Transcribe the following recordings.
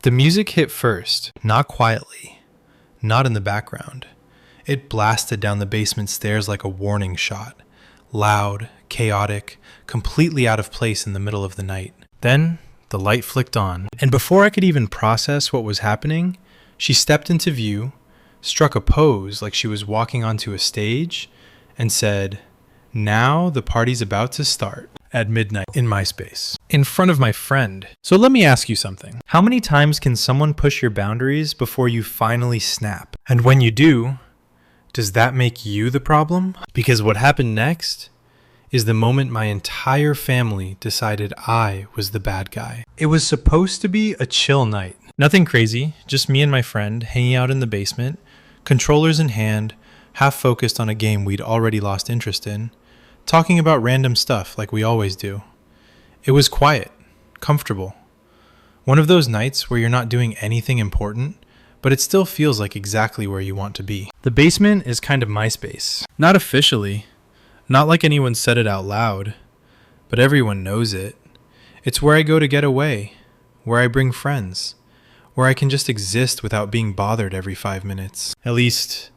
The music hit first, not quietly, not in the background. It blasted down the basement stairs like a warning shot. Loud, chaotic, completely out of place in the middle of the night. Then, the light flicked on, and before I could even process what was happening, she stepped into view, struck a pose like she was walking onto a stage, and said, "Now the party's about to start." At midnight in my space, in front of my friend. So let me ask you something. How many times can someone push your boundaries before you finally snap? And when you do, does that make you the problem? Because what happened next is the moment my entire family decided I was the bad guy. It was supposed to be a chill night. Nothing crazy, just me and my friend hanging out in the basement, controllers in hand, half focused on a game we'd already lost interest in, talking about random stuff like we always do. It was quiet, comfortable. One of those nights where you're not doing anything important, but it still feels like exactly where you want to be. The basement is kind of my space. Not officially, not like anyone said it out loud, but everyone knows it. It's where I go to get away, where I bring friends, where I can just exist without being bothered every 5 minutes. At least,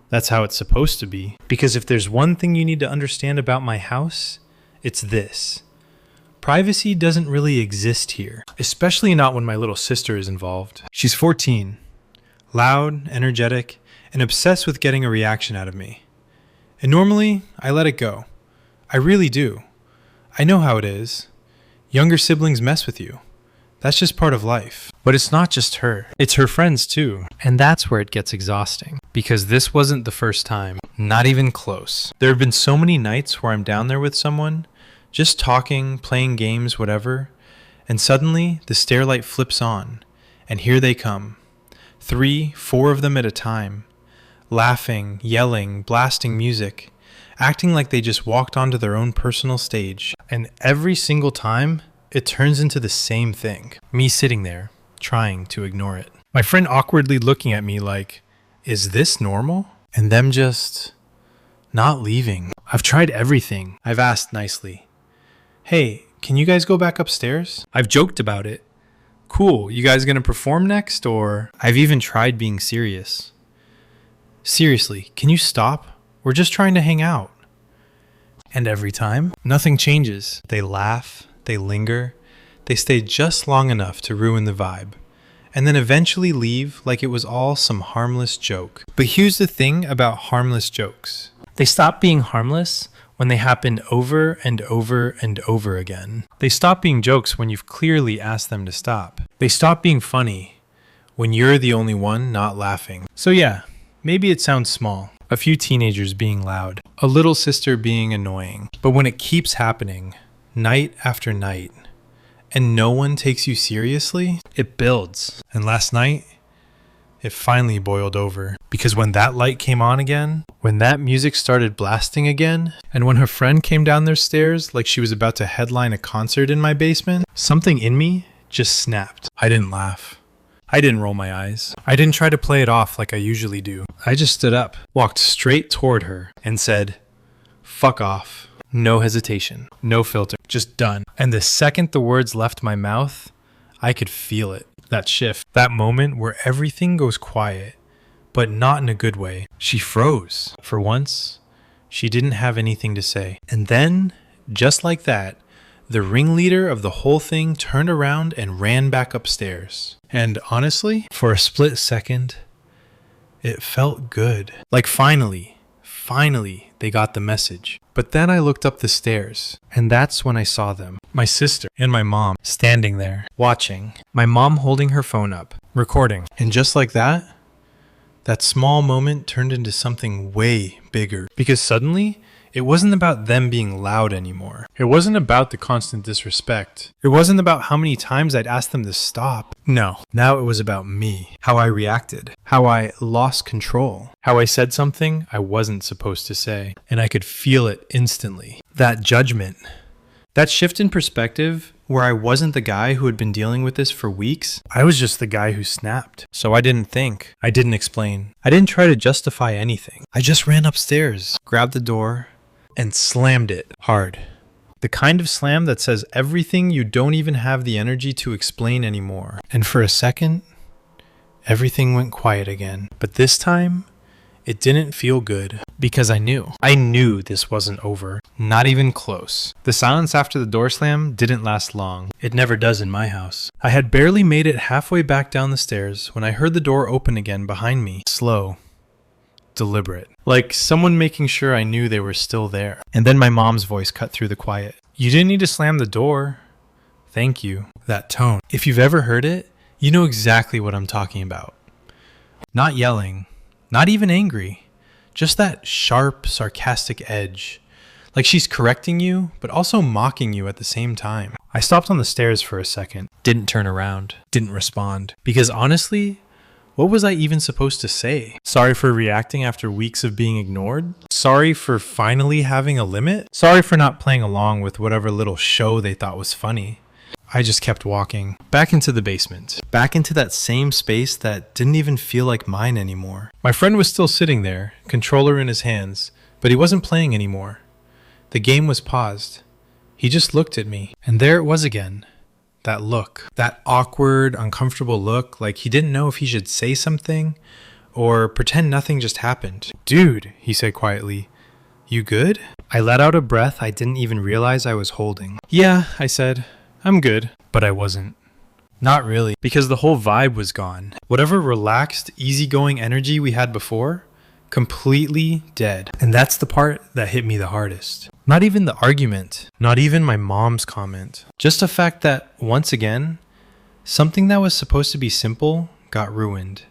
that's how it's supposed to be. Because if there's one thing you need to understand about my house, it's this. Privacy doesn't really exist here, especially not when my little sister is involved. She's 14, loud, energetic, and obsessed with getting a reaction out of me. And normally, I let it go. I really do. I know how it is. Younger siblings mess with you. That's just part of life. But it's not just her. It's her friends too. And that's where it gets exhausting. Because this wasn't the first time. Not even close. There have been so many nights where I'm down there with someone, just talking, playing games, whatever, and suddenly the stair light flips on, and here they come. 3, 4 of them at a time. Laughing, yelling, blasting music, acting like they just walked onto their own personal stage. And every single time, it turns into the same thing. Me sitting there, trying to ignore it. My friend awkwardly looking at me like, is this normal? And them just not leaving. I've tried everything. I've asked nicely, hey, can you guys go back upstairs? I've joked about it. Cool, you guys gonna perform next? Or I've even tried being serious. Seriously, can you stop? We're just trying to hang out. And every time, nothing changes. They laugh. They linger, they stay just long enough to ruin the vibe, and then eventually leave like it was all some harmless joke. But here's the thing about harmless jokes. They stop being harmless when they happen over and over and over again. They stop being jokes when you've clearly asked them to stop. They stop being funny when you're the only one not laughing. So yeah, maybe it sounds small. A few teenagers being loud, a little sister being annoying. But when it keeps happening, night after night, and no one takes you seriously, it builds. And last night, it finally boiled over. Because when that light came on again, when that music started blasting again, and when her friend came down their stairs like she was about to headline a concert in my basement, something in me just snapped. I didn't laugh. I didn't roll my eyes. I didn't try to play it off like I usually do. I just stood up, walked straight toward her, and said, "Fuck off." No hesitation, no filter, just done. And the second the words left my mouth, I could feel it. That shift, that moment where everything goes quiet, but not in a good way. She froze. For once, she didn't have anything to say. And then, just like that, the ringleader of the whole thing turned around and ran back upstairs. And honestly, for a split second, it felt good. Like finally, they got the message. But then I looked up the stairs, and that's when I saw them. My sister and my mom standing there, watching. My mom holding her phone up, recording. And just like that small moment turned into something way bigger. Because suddenly, it wasn't about them being loud anymore. It wasn't about the constant disrespect. It wasn't about how many times I'd asked them to stop. No, now it was about me. How I reacted. How I lost control. How I said something I wasn't supposed to say. And I could feel it instantly. That judgment. That shift in perspective where I wasn't the guy who had been dealing with this for weeks. I was just the guy who snapped. So I didn't think. I didn't explain. I didn't try to justify anything. I just ran upstairs, grabbed the door, and slammed it hard. The kind of slam that says everything you don't even have the energy to explain anymore. And for a second, everything went quiet again. But this time, it didn't feel good. Because I knew this wasn't over. Not even close. The silence after the door slam didn't last long. It never does in my house. I had barely made it halfway back down the stairs when I heard the door open again behind me. Slow. Deliberate. Like someone making sure I knew they were still there. And then my mom's voice cut through the quiet. You didn't need to slam the door. Thank you. That tone. If you've ever heard it, you know exactly what I'm talking about. Not yelling. Not even angry. Just that sharp, sarcastic edge. Like she's correcting you, but also mocking you at the same time. I stopped on the stairs for a second. Didn't turn around. Didn't respond. Because honestly, what was I even supposed to say? Sorry for reacting after weeks of being ignored? Sorry for finally having a limit? Sorry for not playing along with whatever little show they thought was funny. I just kept walking. Back into the basement. Back into that same space that didn't even feel like mine anymore. My friend was still sitting there, controller in his hands, but he wasn't playing anymore. The game was paused. He just looked at me. And there it was again. That look. That awkward, uncomfortable look, like he didn't know if he should say something or pretend nothing just happened. Dude, he said quietly. You good? I let out a breath I didn't even realize I was holding. Yeah, I said. I'm good. But I wasn't. Not really, because the whole vibe was gone. Whatever relaxed, easygoing energy we had before, completely dead. And that's the part that hit me the hardest. Not even the argument, not even my mom's comment. Just the fact that, once again, something that was supposed to be simple got ruined.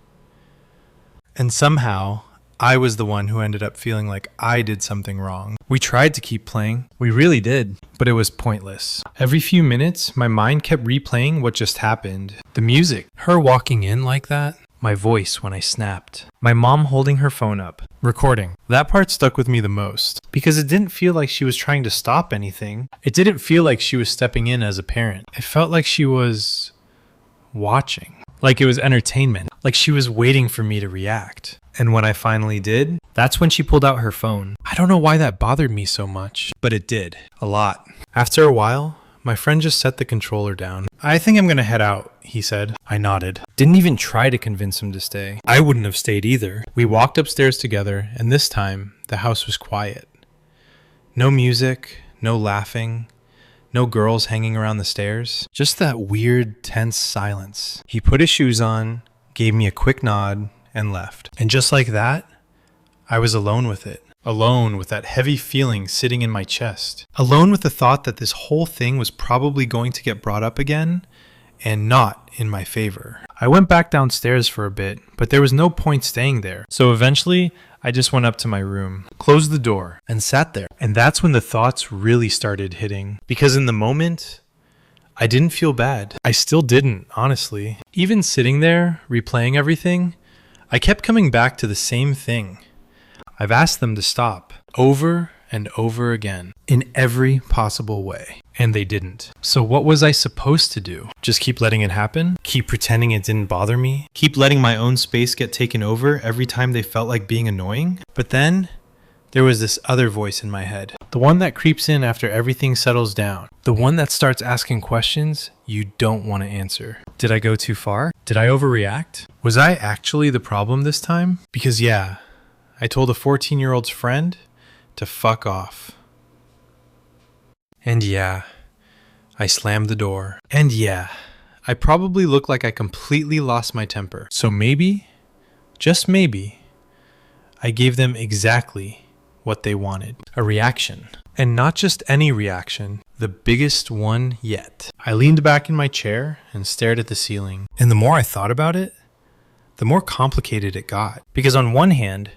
And somehow, I was the one who ended up feeling like I did something wrong. We tried to keep playing. We really did. But it was pointless. Every few minutes, my mind kept replaying what just happened. The music. Her walking in like that. My voice when I snapped. My mom holding her phone up. Recording. That part stuck with me the most. Because it didn't feel like she was trying to stop anything. It didn't feel like she was stepping in as a parent. It felt like she was watching. Like it was entertainment. Like she was waiting for me to react. And when I finally did, that's when she pulled out her phone. I don't know why that bothered me so much, but it did. A lot. After a while, my friend just set the controller down. I think I'm gonna head out, he said. I nodded. Didn't even try to convince him to stay. I wouldn't have stayed either. We walked upstairs together, and this time, the house was quiet. No music, no laughing, no girls hanging around the stairs. Just that weird, tense silence. He put his shoes on, gave me a quick nod, and left. And just like that, I was alone with it. Alone with that heavy feeling sitting in my chest. Alone with the thought that this whole thing was probably going to get brought up again, and not in my favor. I went back downstairs for a bit, but there was no point staying there. So eventually, I just went up to my room, closed the door, and sat there. And that's when the thoughts really started hitting. Because in the moment, I didn't feel bad. I still didn't, honestly. Even sitting there, replaying everything, I kept coming back to the same thing. I've asked them to stop over and over again in every possible way, and they didn't. So what was I supposed to do? Just keep letting it happen? Keep pretending it didn't bother me? Keep letting my own space get taken over every time they felt like being annoying? But then there was this other voice in my head. The one that creeps in after everything settles down. The one that starts asking questions you don't want to answer. Did I go too far? Did I overreact? Was I actually the problem this time? Because yeah, I told a 14-year-old's friend to fuck off. And yeah, I slammed the door. And yeah, I probably look like I completely lost my temper. So maybe, just maybe, I gave them exactly what they wanted. A reaction. And not just any reaction, the biggest one yet. I leaned back in my chair and stared at the ceiling. And the more I thought about it, the more complicated it got. Because on one hand,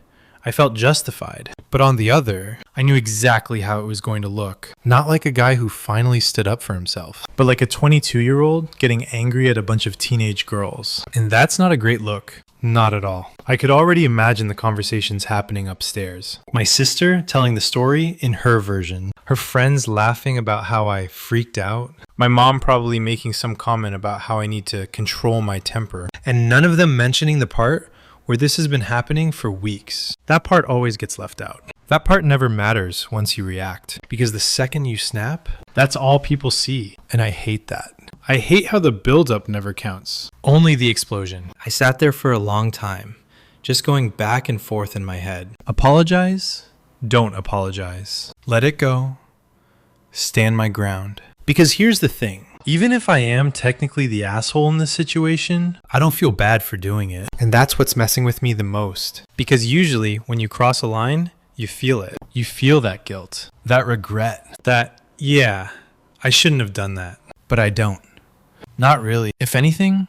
I felt justified. But on the other, I knew exactly how it was going to look. Not like a guy who finally stood up for himself, but like a 22-year-old getting angry at a bunch of teenage girls. And that's not a great look. Not at all. I could already imagine the conversations happening upstairs. My sister telling the story in her version. Her friends laughing about how I freaked out. My mom probably making some comment about how I need to control my temper. And none of them mentioning the part where this has been happening for weeks. That part always gets left out. That part never matters once you react, because the second you snap, that's all people see, and I hate that. I hate how the buildup never counts, only the explosion. I sat there for a long time, just going back and forth in my head. Apologize? Don't apologize. Let it go. Stand my ground. Because here's the thing. Even if I am technically the asshole in this situation, I don't feel bad for doing it. And that's what's messing with me the most. Because usually when you cross a line, you feel it. You feel that guilt, that regret, that, yeah, I shouldn't have done that. But I don't. Not really. If anything,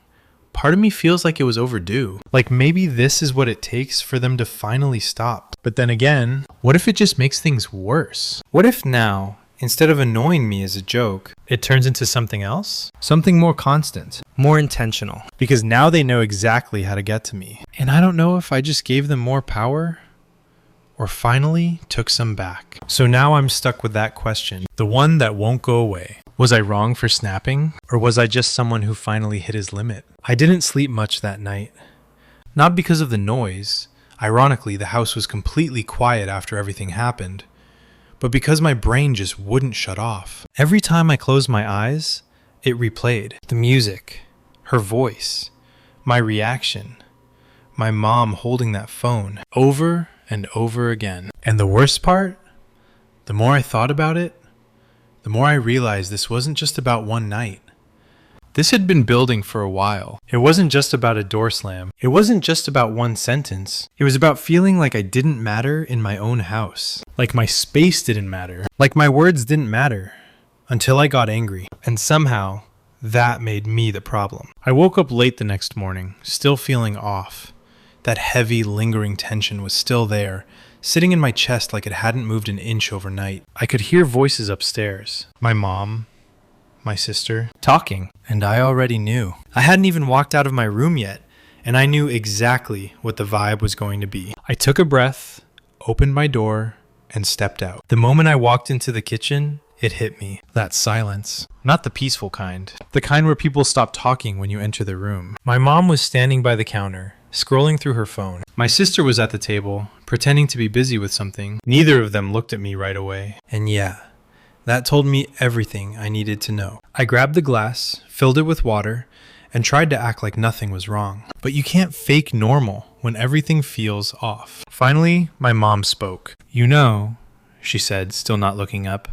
part of me feels like it was overdue. Like maybe this is what it takes for them to finally stop. But then again, what if it just makes things worse? What if now, instead of annoying me as a joke, it turns into something else? Something more constant, more intentional. Because now they know exactly how to get to me. And I don't know if I just gave them more power or finally took some back. So now I'm stuck with that question, the one that won't go away. Was I wrong for snapping? Or was I just someone who finally hit his limit? I didn't sleep much that night. Not because of the noise. Ironically, the house was completely quiet after everything happened. But because my brain just wouldn't shut off. Every time I closed my eyes, it replayed. The music, her voice, my reaction, my mom holding that phone over and over again. And the worst part, the more I thought about it, the more I realized this wasn't just about one night. This had been building for a while. It wasn't just about a door slam. It wasn't just about one sentence. It was about feeling like I didn't matter in my own house. Like my space didn't matter. Like my words didn't matter. Until I got angry. And somehow, that made me the problem. I woke up late the next morning, still feeling off. That heavy, lingering tension was still there, sitting in my chest like it hadn't moved an inch overnight. I could hear voices upstairs. My mom, my sister, talking. And I already knew. I hadn't even walked out of my room yet, and I knew exactly what the vibe was going to be. I took a breath, opened my door, and stepped out. The moment I walked into the kitchen, it hit me. That silence. Not the peaceful kind. The kind where people stop talking when you enter the room. My mom was standing by the counter, scrolling through her phone. My sister was at the table, pretending to be busy with something. Neither of them looked at me right away. And yeah, that told me everything I needed to know. I grabbed the glass, filled it with water, and tried to act like nothing was wrong. But you can't fake normal when everything feels off. Finally, my mom spoke. "You know," she said, still not looking up,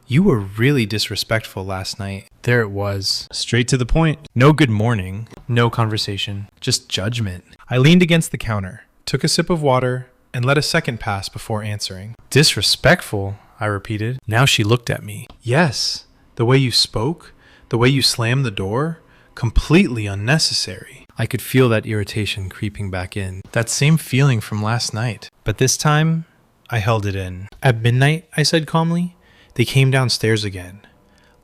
"you were really disrespectful last night." There it was, straight to the point. No good morning, no conversation, just judgment. I leaned against the counter, took a sip of water, and let a second pass before answering. "Disrespectful?" I repeated. Now she looked at me. "Yes, the way you spoke, the way you slammed the door, completely unnecessary." I could feel that irritation creeping back in. That same feeling from last night. But this time, I held it in. "At midnight," I said calmly, "they came downstairs again.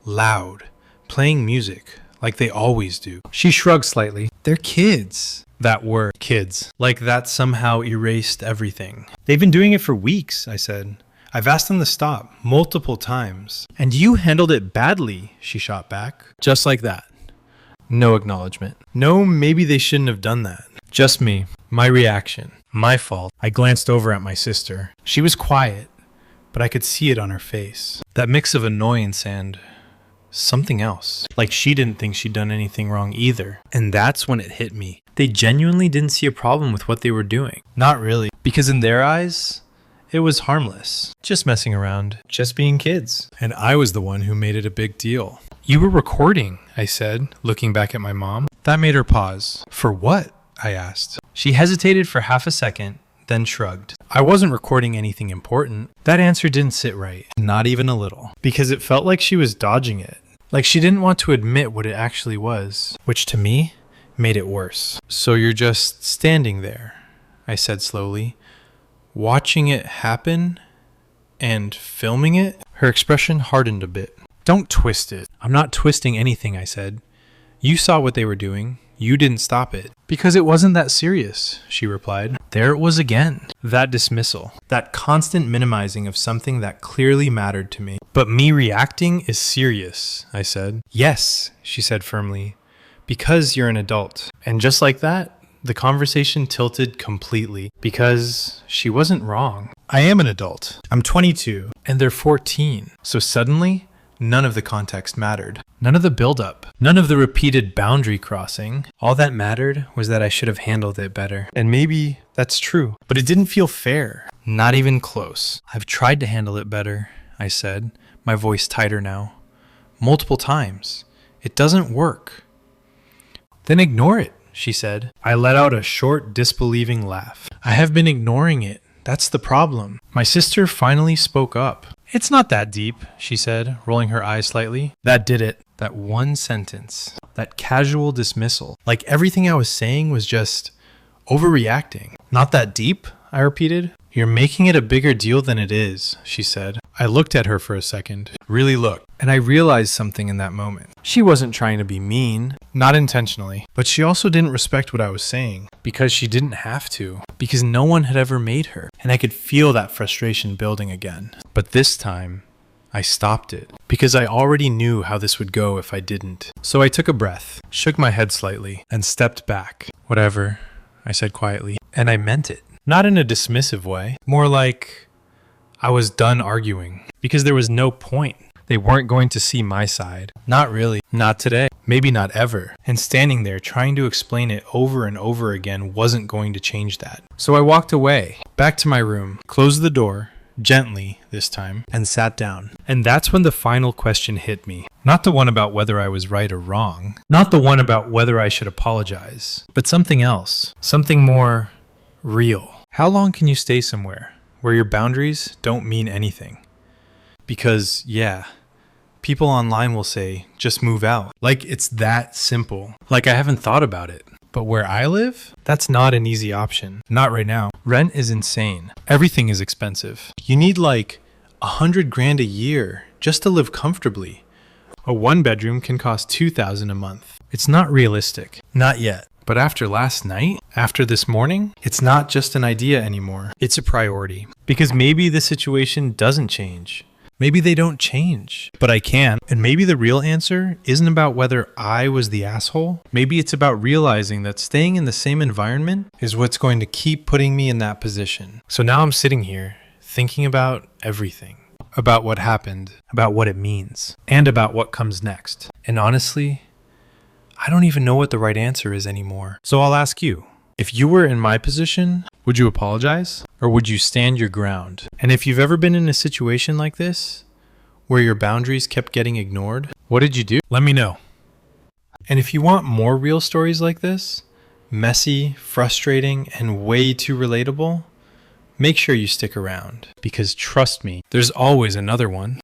Loud, playing music, like they always do." She shrugged slightly. "They're kids." That word, kids. Like that somehow erased everything. "They've been doing it for weeks," I said. "I've asked them to stop multiple times." "And you handled it badly," she shot back. Just like that. No acknowledgement. No, maybe they shouldn't have done that. Just me. My reaction. My fault. I glanced over at my sister. She was quiet, but I could see it on her face. That mix of annoyance and something else. Like she didn't think she'd done anything wrong either. And that's when it hit me. They genuinely didn't see a problem with what they were doing. Not really. Because in their eyes, it was harmless. Just messing around. Just being kids. And I was the one who made it a big deal. "You were recording," I said, looking back at my mom. That made her pause. "For what?" I asked. She hesitated for half a second, then shrugged. "I wasn't recording anything important." That answer didn't sit right. Not even a little. Because it felt like she was dodging it. Like she didn't want to admit what it actually was. Which to me, made it worse. "So you're just standing there," I said slowly, "watching it happen and filming it?" Her expression hardened a bit. "Don't twist it." "I'm not twisting anything," I said. "You saw what they were doing. You didn't stop it." "Because it wasn't that serious," she replied. There it was again. That dismissal. That constant minimizing of something that clearly mattered to me. "But me reacting is serious," I said. "Yes," she said firmly. "Because you're an adult." And just like that, The conversation tilted completely because she wasn't wrong. I am an adult. I'm 22 and they're 14. So suddenly, none of the context mattered. None of the buildup. None of the repeated boundary crossing. All that mattered was that I should have handled it better. And maybe that's true, but it didn't feel fair. Not even close. I've tried to handle it better, I said, my voice tighter now. Multiple times. It doesn't work. Then ignore it, she said. I let out a short, disbelieving laugh. I have been ignoring it. That's the problem. My sister finally spoke up. It's not that deep, she said, rolling her eyes slightly. That did it. That one sentence. That casual dismissal. Like everything I was saying was just overreacting. Not that deep, I repeated. You're making it a bigger deal than it is, she said. I looked at her for a second. Really looked. And I realized something in that moment. She wasn't trying to be mean. Not intentionally. But she also didn't respect what I was saying. Because she didn't have to. Because no one had ever made her. And I could feel that frustration building again. But this time, I stopped it. Because I already knew how this would go if I didn't. So I took a breath, shook my head slightly, and stepped back. Whatever, I said quietly. And I meant it. Not in a dismissive way. More like I was done arguing. Because there was no point. They weren't going to see my side. Not really. Not today. Maybe not ever. And standing there trying to explain it over and over again wasn't going to change that. So I walked away, back to my room, closed the door, gently this time, and sat down. And that's when the final question hit me. Not the one about whether I was right or wrong. Not the one about whether I should apologize. But something else. Something more real. How long can you stay somewhere where your boundaries don't mean anything? Because, yeah, people online will say, just move out. Like it's that simple. Like I haven't thought about it. But where I live, that's not an easy option. Not right now. Rent is insane. Everything is expensive. You need like $100,000 a year just to live comfortably. A 1-bedroom can cost $2,000 a month. It's not realistic. Not yet. But after last night, after this morning, it's not just an idea anymore. It's a priority. Because maybe the situation doesn't change. Maybe they don't change, but I can. And maybe the real answer isn't about whether I was the asshole. Maybe it's about realizing that staying in the same environment is what's going to keep putting me in that position. So now I'm sitting here thinking about everything. About what happened, about what it means, and about what comes next. And honestly, I don't even know what the right answer is anymore. So I'll ask you, if you were in my position, would you apologize? Or would you stand your ground? And if you've ever been in a situation like this, where your boundaries kept getting ignored, what did you do? Let me know. And if you want more real stories like this, messy, frustrating, and way too relatable, make sure you stick around. Because trust me, there's always another one.